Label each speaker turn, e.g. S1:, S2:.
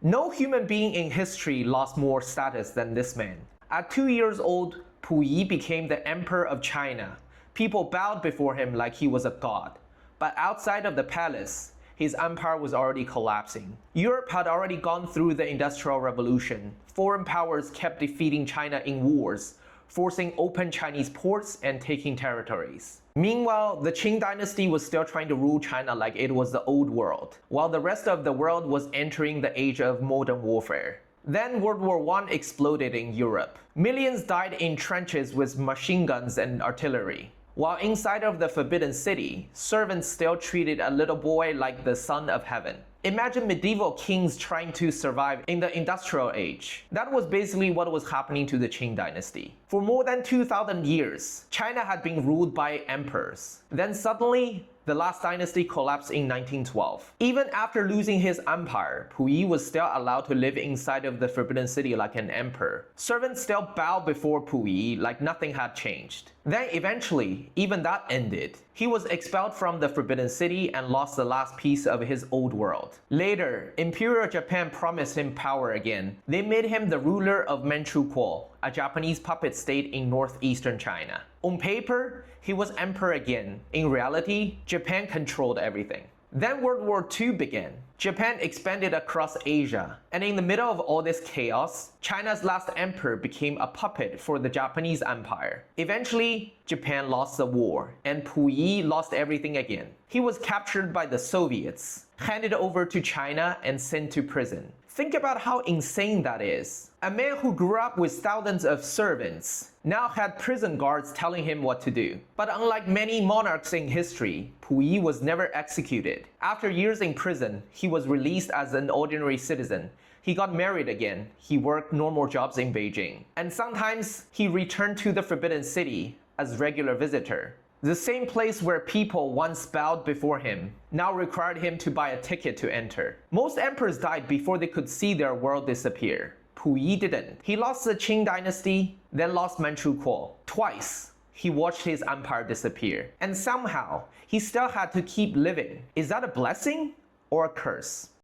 S1: No human being in history lost more status than this man. At 2 years old, Pu Yi became the emperor of China. People bowed before him like he was a god. But outside of the palace, his empire was already collapsing. Europe had already gone through the Industrial Revolution. Foreign powers kept defeating China in wars, forcing open Chinese ports and taking territories. Meanwhile, the Qing dynasty was still trying to rule China like it was the old world, while the rest of the world was entering the age of modern warfare. Then World War I exploded in Europe. Millions died in trenches with machine guns and artillery. While inside of the Forbidden City, servants still treated a little boy like the son of heaven. Imagine medieval kings trying to survive in the industrial age. That was basically what was happening to the Qing dynasty. For more than 2,000 years, China had been ruled by emperors. Then suddenly, the last dynasty collapsed in 1912. Even after losing his empire, Pu Yi was still allowed to live inside of the Forbidden City like an emperor. Servants still bowed before Pu Yi like nothing had changed. Then eventually, even that ended. He was expelled from the Forbidden City and lost the last piece of his old world. Later, Imperial Japan promised him power again. They made him the ruler of Manchukuo, a Japanese puppet state in northeastern China. On paper, he was emperor again. In reality, Japan controlled everything. Then World War II began. Japan expanded across Asia, and in the middle of all this chaos, China's last emperor became a puppet for the Japanese empire. Eventually, Japan lost the war, and Pu Yi lost everything again. He was captured by the Soviets, handed over to China, and sent to prison. Think about how insane that is. A man who grew up with thousands of servants now had prison guards telling him what to do. But unlike many monarchs in history, Pu Yi was never executed. After years in prison, he was released as an ordinary citizen. He got married again. He worked normal jobs in Beijing. And sometimes he returned to the Forbidden City as regular visitor. The same place where people once bowed before him now required him to buy a ticket to enter. Most emperors died before they could see their world disappear. Pu Yi didn't. He lost the Qing dynasty, then lost Manchukuo. Twice, he watched his empire disappear. And somehow, he still had to keep living. Is that a blessing or a curse?